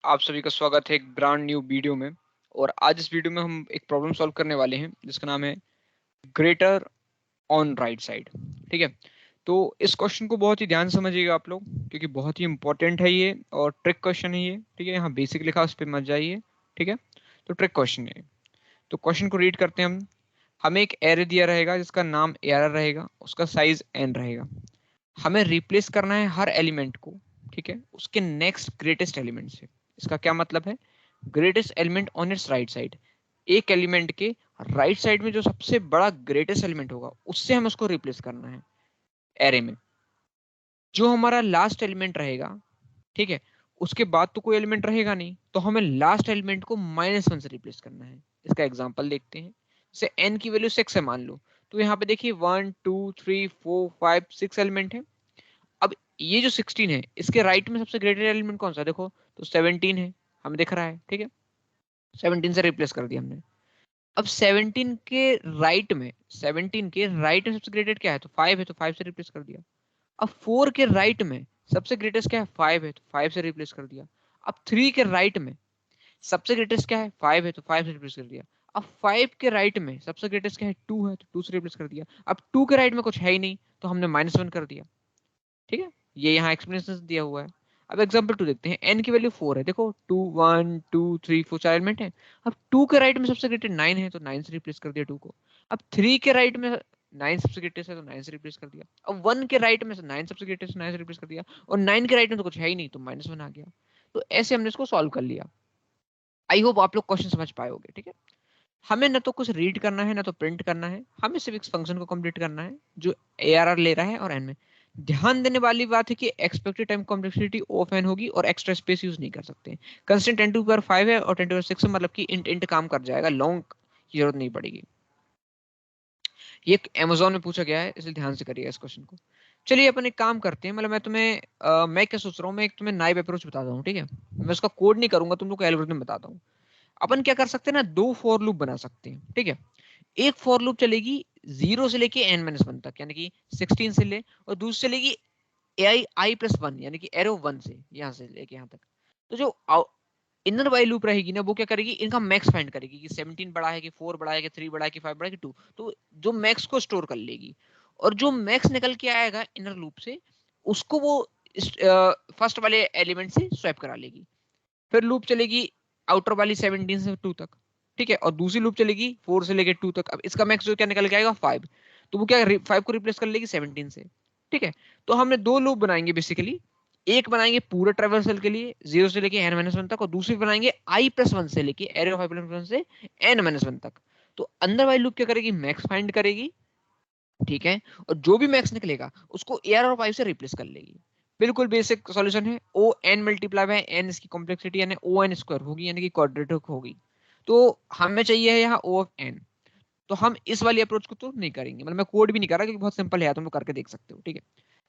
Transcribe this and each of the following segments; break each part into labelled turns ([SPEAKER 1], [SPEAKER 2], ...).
[SPEAKER 1] आप सभी का स्वागत है एक ब्रांड न्यू वीडियो में। और आज इस वीडियो में हम एक प्रॉब्लम सॉल्व करने वाले हैं जिसका नाम है ग्रेटर ऑन राइट साइड। ठीक है, तो इस क्वेश्चन को बहुत ही ध्यान से समझिएगा आप लोग, क्योंकि बहुत ही इंपॉर्टेंट है ये और ट्रिक क्वेश्चन है ये। ठीक है, यहाँ बेसिक लिखा उस पर मत जाइए। ठीक है, तो ट्रिक क्वेश्चन है। तो क्वेश्चन को रीड करते हैं हम। हमें एक एरे दिया रहेगा जिसका नाम एआर रहेगा, उसका साइज एन रहेगा। हमें रिप्लेस करना है हर एलिमेंट को, ठीक है, उसके नेक्स्ट ग्रेटेस्ट एलिमेंट से। इसका क्या मतलब है? Greatest element on it's right side, एक एलिमेंट के राइट साइड में जो सबसे बड़ा ग्रेटेस्ट एलिमेंट होगा उससे हमें उसको रिप्लेस करना है एरे में। जो हमारा लास्ट एलिमेंट रहेगा, ठीक है, उसके बाद तो कोई एलिमेंट रहेगा नहीं, तो हमें लास्ट एलिमेंट को -1 से रिप्लेस करना है। इसका एग्जांपल देखते हैं। जैसे n की वैल्यू 6 है मान लो, तो यहाँ पे देखिए 1 2 3 4 5 6 एलिमेंट है। अब ये जो 16 है, इसके राइट में सबसे ग्रेटर एलिमेंट कौन सा है? देखो तो 17 है, हमें दिख रहा है। ठीक है, 17 से रिप्लेस कर दिया हमने। अब 17 के राइट में सबसे ग्रेटेड क्या है? तो 5 है, तो 5 से रिप्लेस कर दिया। अब 4 के राइट में सबसे ग्रेटेस्ट क्या है? 5 है, तो 5 से रिप्लेस कर दिया। अब 3 के राइट में सबसे ग्रेटेस्ट क्या है? 5 है, तो 5 से रिप्लेस कर दिया। अब 5 के राइट में सबसे ग्रेटेस्ट क्या है? 2 है, तो 2 से रिप्लेस कर दिया। अब 2 के राइट में कुछ है ही नहीं, तो हमने -1 कर दिया। ठीक है, ये यहाँ एक्सप्लेनेशन दिया हुआ है। अब एग्जांपल 2 देखते हैं। n की वैल्यू 4 है, देखो 2 1 2 3 4 चार एलिमेंट है। अब 2 के राइट में सबसे ग्रेटेस्ट 9 है, तो 9 से रिप्लेस कर दिया 2 को। अब 3 के राइट में 9 सबसे ग्रेटेस्ट है, तो 9 से रिप्लेस कर दिया। अब 1 के राइट में 9 सबसे ग्रेटेस्ट, 9 से रिप्लेस कर दिया। और 9 के राइट में तो कुछ है ही नहीं, तो -1 आ गया। तो ऐसे हमने इसको सॉल्व कर लिया। आई होप आप लोग क्वेश्चन समझ पाए होंगे। ठीक है, हमें ना तो कुछ रीड करना है ना तो प्रिंट करना है, हमें सिर्फ इस फंक्शन को कंप्लीट करना है जो ARR ले रहा है और n में। ध्यान देने वाली बात है कि expected time complexity of n होगी और एक्स्ट्रा स्पेस यूज नहीं कर सकते। कंस्टेंट 10⁵ है और 10⁶ मतलब कि इंट इंट काम कर जाएगा, लॉन्ग की जरूरत नहीं पड़ेगी। ये अमेजोन में पूछा गया है, इसलिए ध्यान से करिएगा इस क्वेश्चन को। चलिए अपन एक काम करते हैं, मतलब मैं तुम्हें मैं क्या सोच रहा हूँ, मैं एक तुम्हें नाइव अप्रोच बताता हूँ। ठीक है, मैं उसका कोड नहीं करूंगा, तुम लोग को एल्गोरिथम बताता हूँ। अपन क्या कर सकते हैं ना, दो फॉर लूप बना सकते हैं। ठीक है, एक फॉर लूप चलेगी 0 से लेके n-1 तक, यानी कि 16 से ले, और दूसरी चलेगी i+1 यानी कि एरो 1 से यहां से लेके यहां तक। तो जो इनर वाइल लूप रहेगी ना, वो क्या करेगी? इनका मैक्स फाइंड करेगी कि 17 बड़ा है कि 4 बड़ा है कि 3 बड़ा है कि 5 बड़ा है कि 2। तो जो मैक्स को स्टोर कर लेगी, और जो मैक्स निकल के आएगा इनर लूप से, उसको वो फर्स्ट वाले एलिमेंट से स्वैप करा लेगी। फिर लूप चलेगी आउटर वाली 17 से 2 तक। ठीक है, और दूसरी लूप चलेगी 4 से लेके 2 तक। अब इसका मैक्स जो क्या निकल के आएगा? 5। तो वो क्या 5 को रिप्लेस कर लेगी 17 से। ठीक है, तो हमने दो लूप बनाएंगे बेसिकली। एक बनाएंगे पूरे ट्रेवर्सल के लिए 0 से लेके n-1 तक, और दूसरी बनाएंगे i+1 से लेके एरे ऑफ i+1 से n-1 तक। तो अंदर वाली लूप क्या करेगी? मैक्स फाइंड करेगी। ठीक है, और जो भी मैक्स निकलेगा उसको AR और 5 से रिप्लेस कर लेगी। बिल्कुल बेसिक सॉल्यूशन है। O N multiply by N, इसकी कॉम्प्लेक्सिटी यानी ओ एन स्क्वायर होगी, यानी कि क्वाड्रेटिक होगी। तो हमें चाहिए है यहाँ ओ ऑफ एन। तो हम इस वाली अप्रोच को तो नहीं करेंगे, मतलब मैं कोड भी नहीं कर रहा क्योंकि बहुत सिंपल है, तुम लोग करके देख सकते हो। ठीक है,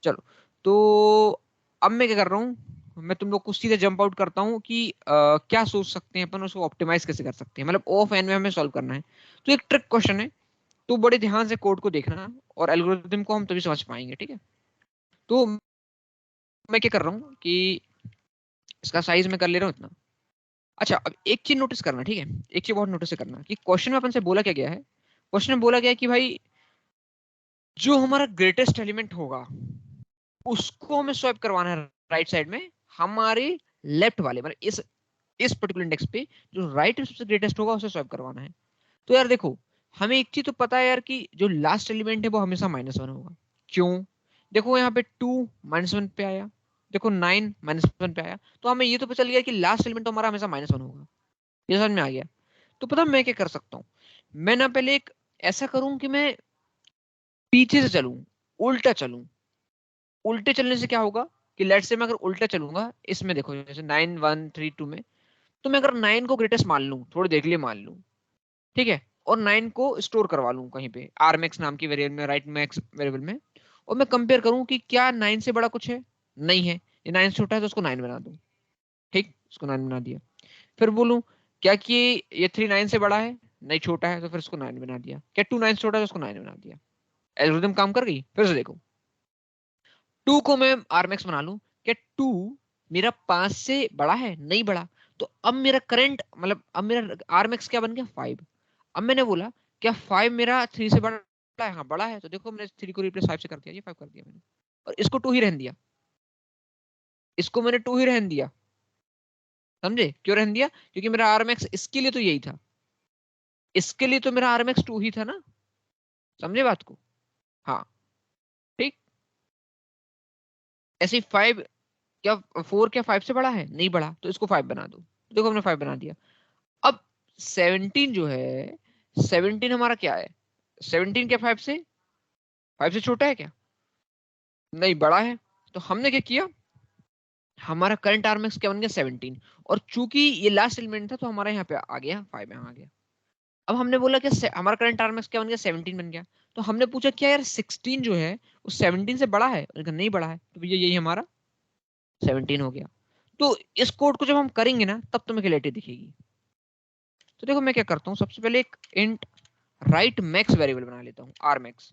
[SPEAKER 1] चलो। तो अब मैं क्या कर रहा हूँ, मैं तुम लोग को सीधे जंप आउट करता हूँ कि क्या सोच सकते हैं अपन, उसको ऑप्टिमाइज कैसे कर सकते हैं। मतलब ओ ऑफ एन में हमें सॉल्व करना है, तो एक ट्रिक क्वेश्चन है। तो बड़े ध्यान से कोड को देखना, और एल्गोरिथम को हम तभी समझ पाएंगे। ठीक है, तो मैं क्या कर रहा हूँ कि इसका साइज में कर ले रहा हूँ इतना। अच्छा, अब एक चीज नोटिस करना, ठीक है, एक चीज बहुत नोटिस करना कि क्वेश्चन में अपन से बोला क्या गया है। क्वेश्चन में बोला गया है कि भाई जो हमारा ग्रेटेस्ट एलिमेंट होगा उसको हमें स्वैप करवाना है राइट साइड में, हमारे लेफ्ट वाले, मतलब इस पर्टिकुलर इंडेक्स पे जो राइट में सबसे ग्रेटेस्ट होगा उसे स्वैप करवाना है। तो यार देखो, हमें एक चीज तो पता है यार कि जो लास्ट एलिमेंट है वो हमेशा -1 होगा। क्यों? देखो यहाँ पे 2 -1 पे आया, देखो 9 -1 पे आया, तो हमें ये तो पता चल गया कि लास्ट एलिमेंट तो हमारा हमेशा -1 होगा। ये समझ में आ गया। तो पता मैं क्या कर सकता हूँ, मैं ना पहले एक ऐसा करूं कि मैं पीछे से चलूं, उल्टा चलूं। उल्टे चलने से क्या होगा कि लेट्स से मैं अगर उल्टा चलूंगा इसमें, देखो जैसे 9 1 3 2 में, तो मैं अगर 9 को ग्रेटेस्ट मान लूं, थोड़ी देर के लिए मान लूं, ठीक है, और 9 को स्टोर करवा लूं कहीं पे rmax नाम की वेरिएबल में, राइट मैक्स वेरिएबल में, और मैं कंपेयर करूं कि क्या 9 से बड़ा कुछ है। नहीं है, ये 9 से छोटा है, तो उसको 9 बना दूं। ठीक, उसको 9 बना दिया। फिर बोलूं क्या कि ये 3 9 से बड़ा है? नहीं, छोटा है, तो फिर उसको 9 बना दिया। क्या 2 9 से छोटा है? तो उसको 9 बना दिया। एल्गोरिथम काम कर गई। फिर से देखो, 2 को मैं rmax बना लूं, क्या 2 मेरा 5 से बड़ा है? नहीं बड़ा, तो अब मेरा करंट मतलब अब मेरा आर मैक्स क्या बन गया 5। अब मैंने बोला क्या 5 मेरा 3 से बड़ा है? हाँ बड़ा है, तो देखो मैंने 3 को रिप्लेस 5 से कर दिया, ये 5 कर दिया मैंने, और इसको 2 ही रहने दिया, इसको मैंने 2 ही रहने दिया। समझे क्यों रहने दिया? क्योंकि मेरा आर मैक्स इसके लिए तो यही था, इसके लिए तो मेरा आर मैक्स 2 ही था ना। समझे बात को? हाँ ठीक। ऐसे 5 क्या 4 क्या 5 से बड़ा है? नहीं बड़ा, तो इसको 5 बना दो, देखो हमने 5 बना दिया। अब 17 जो है, 17 हमारा क्या है? 17 क्या 5 से, 5 से छोटा है क्या? नहीं बड़ा है। तो हमने क्या किया, हमारा करंट आरएमएक्स क्या बन गया 17, और चूंकि ये लास्ट एलिमेंट था तो हमारा यहाँ पे आ गया 5 यहाँ आ गया। अब हमने बोला कि हमारा करंट आरएमएक्स क्या बन गया 17 बन गया। तो हमने पूछा क्या यार 16 जो है वो 17 से बड़ा है? उन्होंने कहा नहीं बड़ा है, तो भैया यही हमारा 17 हो गया। तो इस कोड को जब हम करेंगे ना तब तुम्हें क्लैरिटी दिखेगी। तो देखो मैं क्या करता हूँ, सबसे पहले एक इंट राइट मैक्स वेरिएबल बना लेता हूँ आर मैक्स।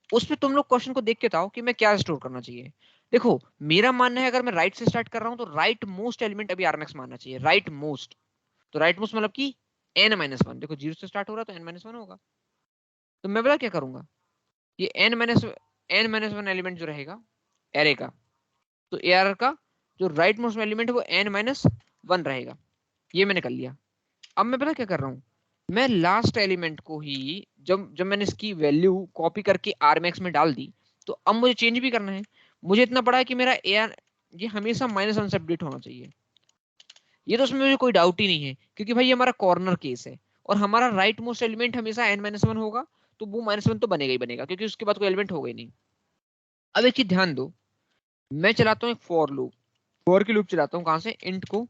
[SPEAKER 1] उस पे तुम लोग क्वेश्चन को देख के बताओ कि मैं क्या स्टोर करना चाहिए। देखो मेरा मानना है अगर मैं राइट से स्टार्ट कर रहा हूँ तो राइट मोस्ट एलिमेंट अभी आरमैक्स मानना चाहिए, राइट मोस्ट। तो राइट मोस्ट मतलब कि n-1, देखो 0 से स्टार्ट हो रहा है तो n-1 होगा। तो मैं बता क्या करूंगा, ये n-1 एलिमेंट जो रहेगा एरे का, तो एआर का जो राइट मोस्ट एलिमेंट है वो n-1 रहेगा। ये मैंने कर लिया। अब मैं पता क्या कर रहा हूँ, मैं लास्ट एलिमेंट को ही जब जब मैंने इसकी वैल्यू कॉपी करके आरमैक्स में डाल दी, तो अब मुझे चेंज भी करना है। मुझे इतना पड़ा है कि मेरा एआर ये हमेशा -1 से अपडेट होना चाहिए, ये तो उसमें मुझे कोई डाउट ही नहीं है, क्योंकि भाई ये हमारा कॉर्नर केस है और हमारा राइट मोस्ट एलिमेंट हमेशा n-1 होगा, तो वो -1 तो बनेगा ही बनेगा, क्योंकि उसके बाद कोई एलिमेंट होगा ही नहीं। अब एक चीज ध्यान दो, मैं चलाता हूँ एक फॉर लूप, फॉर की लूप चलाता हूँ कहां से, इंट को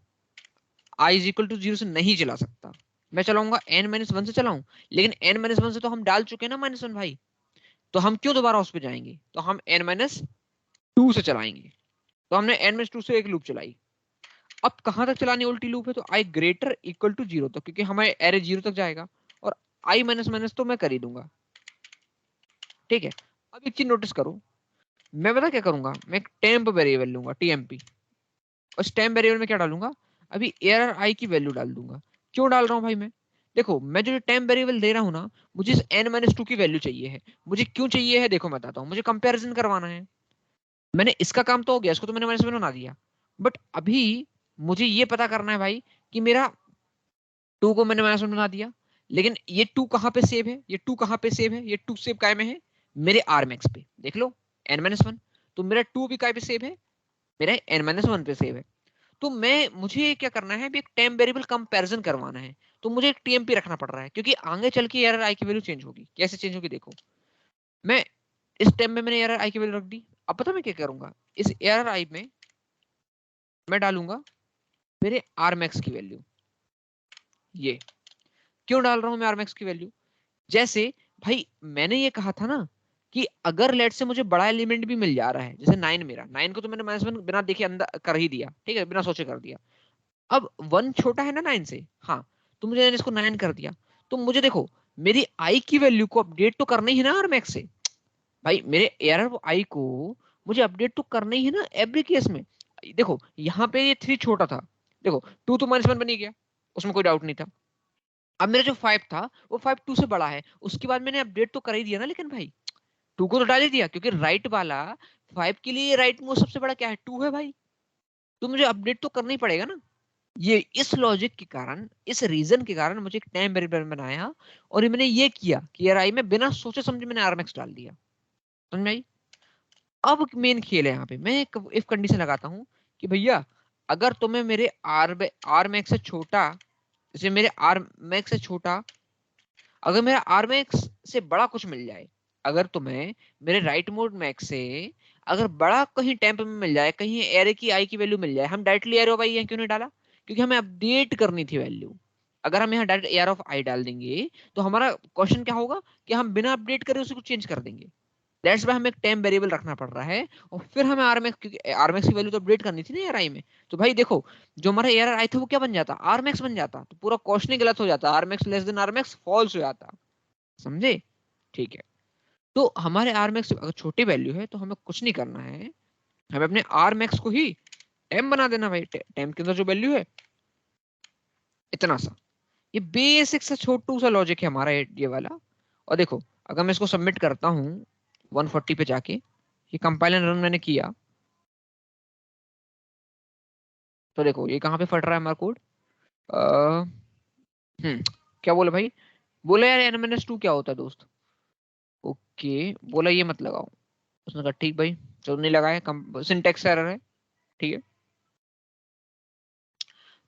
[SPEAKER 1] i इज इक्वल टू 0 से नहीं चला सकता, मैं चलाऊंगा n-1 से चलाऊं। लेकिन n-1 से तो हम डाल चुके हैं ना -1 भाई, तो हम क्यों दोबारा उस पर जाएंगे, तो हम n-2 से चलाएंगे। तो हमने n-2 से एक लूप चलाई। अब कहां तक चलानी उल्टी लूप है, तो i ग्रेटर इक्वल टू 0 तक, क्योंकि हमारे एरे 0 तक जाएगा, और i माइनस माइनस तो मैं कर ही दूंगा। ठीक है। अब एक चीज नोटिस करो, मैं पता क्या करूंगा, मैं एक टेम्प वेरिएबल लूंगा टीएमपी, और इस टेम्प वेरिएबल में क्या डालूंगा, अभी एरर आई की वैल्यू डाल दूंगा। क्यों डाल रहा हूं भाई मैं, देखो मैं जो टेम्प वेरिएबल दे रहा हूं ना, मुझे इस n-2 की वैल्यू चाहिए है। मुझे क्यों चाहिए है देखो मैं बताता हूँ, मुझे कंपैरिजन करवाना है। मैंने इसका काम तो हो गया, इसको तो मैंने -1 बना दिया, बट अभी मुझे ये पता करना है भाई कि मेरा 2 को मैंने -1 बना दिया, लेकिन ये 2 कहां पे सेव है, ये 2 कहां पे सेव है, ये 2 सेव काय में है, मेरे आरमैक्स पे देख लो n-1। तो मेरा 2 भी काय पे सेव है, मेरा n-1 पे सेव है। तो मैं मुझे क्या करना है, एक टेम्प वेरिएबल कंपैरिजन करवाना है, तो मुझे एक टीएमपी रखना पड़ रहा है, क्योंकि आगे चल के एरर आई की वैल्यू चेंज होगी। कैसे चेंज होगी देखो, मैं इस टेम्प में मैंने एरर आई की वैल्यू रख दी। अब पता मैं क्या करूंगा, इस एरर आई में मैं डालूंगा मेरे आरमैक्स की वैल्यू। ये क्यों डाल रहा हूं मैं आरमैक्स की वैल्यू, जैसे भाई मैंने ये कहा था ना कि अगर लेट से मुझे बड़ा एलिमेंट भी मिल जा रहा है, जैसे 9, मेरा 9 को तो मैंने -1 बिना देखे अंदर कर ही दिया, ठीक है, बिना सोचे कर दिया। अब 1 छोटा है ना 9 से, हाँ, तो मुझे इसको 9 कर दिया। तो मुझे देखो मेरी आई की वैल्यू को अपडेट तो करना ही है ना आरमैक्स से, भाई मेरे एरर आई को मुझे अपडेट तो करना ही है ना एवरी केस में। देखो यहाँ पे ये 3 छोटा था, देखो 2 तो -1 बन ही गया, उसमें कोई डाउट नहीं था। अब मेरा जो 5 था वो 5 2 से बड़ा है, उसके बाद मैंने अपडेट तो कर ही दिया ना, लेकिन भाई 2 को तो डाल ही दिया, क्योंकि राइट वाला 5 के लिए राइट मोस्ट सबसे बड़ा क्या है, 2 है भाई, तो मुझे अपडेट तो करना ही पड़ेगा ना। ये इस लॉजिक के कारण, इस रीजन के कारण मुझे एक टाइम वेरिएबल बनाया, और ये मैंने ये किया कि यार आई में बिना सोचे समझे मैंने आरमैक्स डाल दिया। समझ में आई? अब मेन खेल है यहाँ पे, मैं एक इफ कंडीशन लगाता हूँ कि भैया अगर तुम्हें मेरे आर मैक्स से छोटा, जैसे मेरे आर मैक्स से छोटा, अगर मेरा आर मैक्स से बड़ा कुछ मिल जाए, अगर तुम्हें मेरे राइट मोड मैक्स से अगर बड़ा कहीं टेम्प में मिल जाए, कहीं एरे की आई की वैल्यू मिल जाए, हम डायरेक्टली एरो ऑफ आई यहाँ क्यों नहीं डाला, क्योंकि हमें अपडेट करनी थी वैल्यू। अगर हम यहाँ डायरेक्ट एयर ऑफ आई डाल देंगे तो हमारा क्वेश्चन क्या होगा कि हम बिना अपडेट करे उसी को चेंज कर देंगे। दैट्स व्हाई हमें एक टेम्प वेरिएबल रखना पड़ रहा है, और फिर हमें आरमैक्स, क्योंकि आरमैक्स की वैल्यू तो अपडेट करनी थी ना एआरआई में। तो भाई देखो जो हमारा एआरआई था वो क्या बन जाता, आरमैक्स बन जाता, तो पूरा क्वेश्चन ही गलत हो जाता, R max less than R max false हो जाता। समझे? ठीक है। तो हमारे आरमैक्स अगर छोटी वैल्यू है तो हमें कुछ नहीं करना है, हमें अपने आरमैक्स को ही टेम्प बना देना भाई, टेम्प के अंदर जो वैल्यू है इतना सा, ये बेसिक सा छोटू सा लॉजिक है हमारा ये वाला। और देखो अगर मैं इसको सबमिट करता हूँ 140 पे जाके, ये कंपाइलर रन मैंने किया, तो देखो ये कहाँ पे फट रहा है हमारा कोड। हम्म, क्या बोला भाई, बोला यार एन-2 क्या होता है दोस्त। ओके, बोला ये मत लगाओ। उसने कहा ठीक भाई, चलो नहीं लगाया, सिंटेक्स एरर है, ठीक है।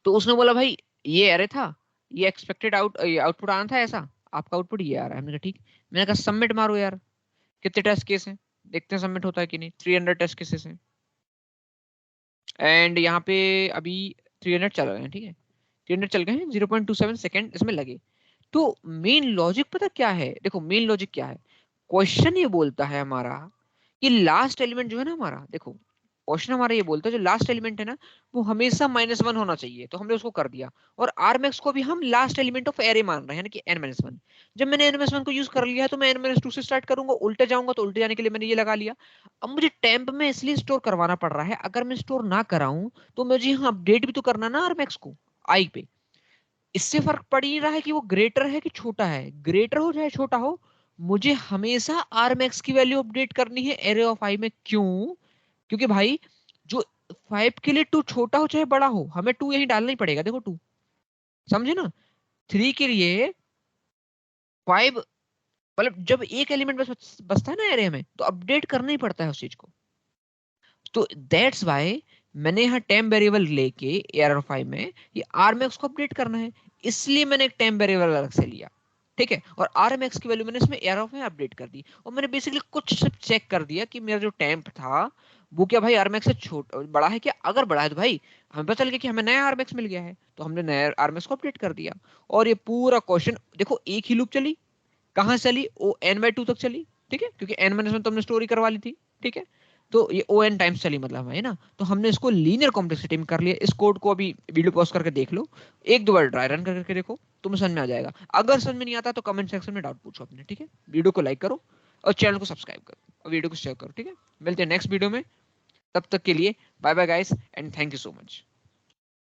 [SPEAKER 1] तो उसने बोला भाई ये एरर था, ये एक्सपेक्टेड आउटपुट आना था ऐसा, आपका आउटपुट ये आ रहा है। हमने कहा ठीक। मैंने कहा सबमिट मारो यार, कितने टेस्ट केस हैं, देखते हैं सबमिट होता है कि नहीं। 300 टेस्ट केसेस हैं, एंड यहाँ पे अभी 300 चल रहे हैं, ठीक है। 300 चल गए हैं, 0.27 सेकेंड इसमें लगे। तो मेन लॉजिक पता क्या है, देखो मेन लॉजिक क्या है। क्वेश्चन ये बोलता है हमारा कि लास्ट एलिमेंट जो है ना हमारा, देखो क्वेश्चन हमारा ये बोलता है जो लास्ट एलिमेंट है ना, वो हमेशा -1 होना चाहिए, तो हमने उसको कर दिया। और आरमैक्स को भी हम लास्ट एलिमेंट ऑफ एरे मान रहे हैं, यानी कि n-1। जब मैंने n-1 को यूज कर लिया है, तो मैं n-2 से स्टार्ट करूंगा, उल्टे जाऊंगा तो उल्टे जाने के लिए मैंने ये लगा लिया। अब मुझे टेम्प में इसलिए स्टोर करवाना पड़ रहा है, अगर मैं स्टोर ना कराऊं तो मुझे यहाँ अपडेट भी तो करना ना आरमैक्स को आई पे। इससे फर्क पड़ ही रहा है कि वो ग्रेटर है कि छोटा है, ग्रेटर हो चाहे छोटा हो, मुझे हमेशा आर मैक्स की वैल्यू अपडेट करनी है एरे ऑफ आई में। क्यों? क्योंकि भाई जो 5 के लिए 2 छोटा हो चाहे बड़ा हो, हमें 2 यही डालना ही पड़ेगा, देखो 2, समझे ना। 3 के लिए 5, मतलब जब एक एलिमेंट बस बचता है ना एरे में, तो अपडेट करना ही पड़ता है उस चीज को। तो दैट्स वाई मैंने यहाँ टेम्प वेरिएबल लेके एयर फाइव में ये आरमैक्स को अपडेट करना है, इसलिए मैंने एक टेम्प वेरिएबल अलग से लिया, ठीक है। और आरएमएक्स की वैल्यू मैंने इसमें एयर ऑफ में अपडेट कर दी, और मैंने बेसिकली कुछ सिर्फ चेक कर दिया कि मेरा जो टेम्प था वो क्या भाई आरएमएक्स से छोटा बड़ा है क्या। अगर बड़ा है तो भाई हमें पता चल गया कि हमें नया आरएमएक्स मिल गया है, तो हमने नया आरएमएक्स को अपडेट कर दिया। और ये पूरा क्वेश्चन देखो एक ही लूप चली, कहाँ से चली, ओ n/2 तक चली, ठीक है, क्योंकि n में तुमने स्टोरी करवा ली थी, ठीक है। तो ये ओ एन टाइम्स चली मतलब है ना। तो हमने इसको लीनियर कॉम्प्लेक्सिटी में कर लिया। इस कोड को अभी वीडियो पॉज करके देख लो, एक दो बार ड्राई रन करके देखो, तुम्हें समझ में आ जाएगा। अगर समझ में नहीं आता तो कमेंट सेक्शन में डाउट पूछो अपने, ठीक है। वीडियो को लाइक करो और चैनल को सब्सक्राइब करो और वीडियो को शेयर करो, ठीक है। मिलते हैं नेक्स्ट वीडियो में, तब तक के लिए bye bye guys and thank you so much.